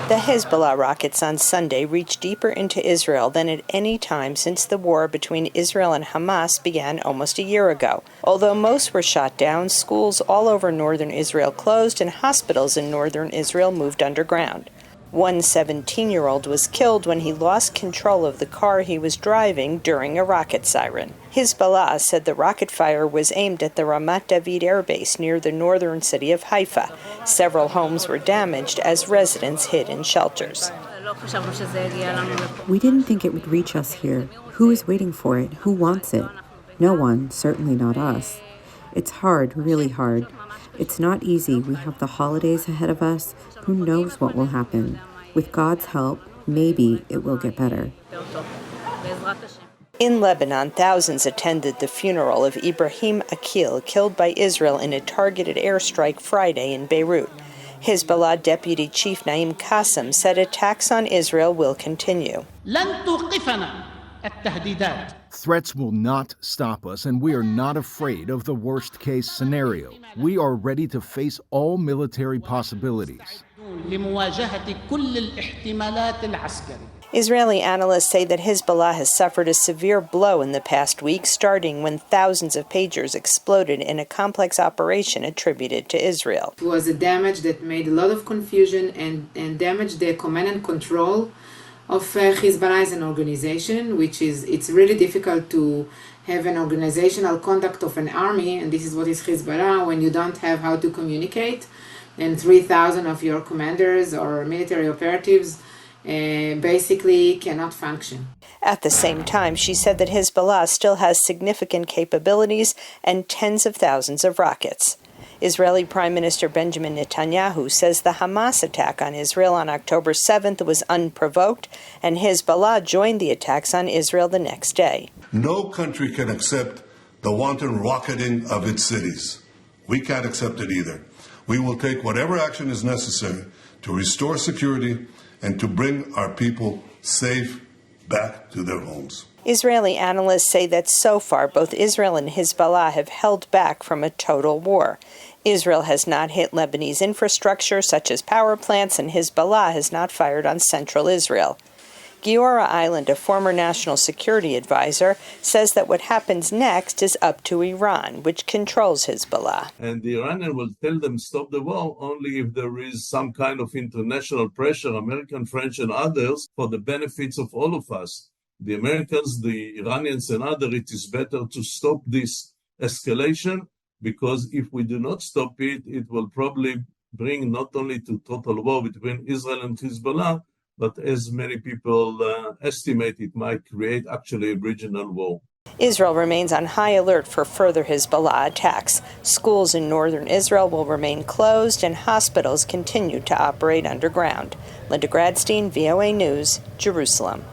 The Hezbollah rockets on Sunday reached deeper into Israel than at any time since the war between Israel and Hamas began almost a year ago. Although most were shot down, schools all over northern Israel closed and hospitals in northern Israel moved underground. One 17-year-old was killed when he lost control of the car he was driving during a rocket siren. Hezbollah said the rocket fire was aimed at the Ramat David air base near the northern city of Haifa. Several homes were damaged as residents hid in shelters. We didn't think it would reach us here. Who is waiting for it? Who wants it? No one, certainly not us. It's hard, really hard. It's not easy. We have the holidays ahead of us. Who knows what will happen? With God's help, maybe it will get better. In Lebanon, thousands attended the funeral of Ibrahim Akil, killed by Israel in a targeted airstrike Friday in Beirut. Hezbollah Deputy Chief Naim Qassem said attacks on Israel will continue. Threats will not stop us, and we are not afraid of the worst-case scenario. We are ready to face all military possibilities. Israeli analysts say that Hezbollah has suffered a severe blow in the past week, starting when thousands of pagers exploded in a complex operation attributed to Israel. It was a damage that made a lot of confusion and damaged the command and control of Hezbollah as an organization, it's really difficult to have an organizational conduct of an army, and this is what is Hezbollah, when you don't have how to communicate, and 3,000 of your commanders or military operatives basically cannot function. At the same time, she said that Hezbollah still has significant capabilities and tens of thousands of rockets. Israeli Prime Minister Benjamin Netanyahu says the Hamas attack on Israel on October 7th was unprovoked, and Hezbollah joined the attacks on Israel the next day. No country can accept the wanton rocketing of its cities. We can't accept it either. We will take whatever action is necessary to restore security and to bring our people safe back to their homes. Israeli analysts say that so far both Israel and Hezbollah have held back from a total war. Israel has not hit Lebanese infrastructure such as power plants, and Hezbollah has not fired on central Israel. Giora Island, a former national security advisor, says that what happens next is up to Iran, which controls Hezbollah. And the Iranians will tell them stop the war only if there is some kind of international pressure, American, French, and others, for the benefits of all of us. The Americans, the Iranians, and others, it is better to stop this escalation, because if we do not stop it, it will probably bring not only to total war between Israel and Hezbollah, but as many people estimate, it might create actually a regional war. Israel remains on high alert for further Hezbollah attacks. Schools in northern Israel will remain closed, and hospitals continue to operate underground. Linda Gradstein, VOA News, Jerusalem.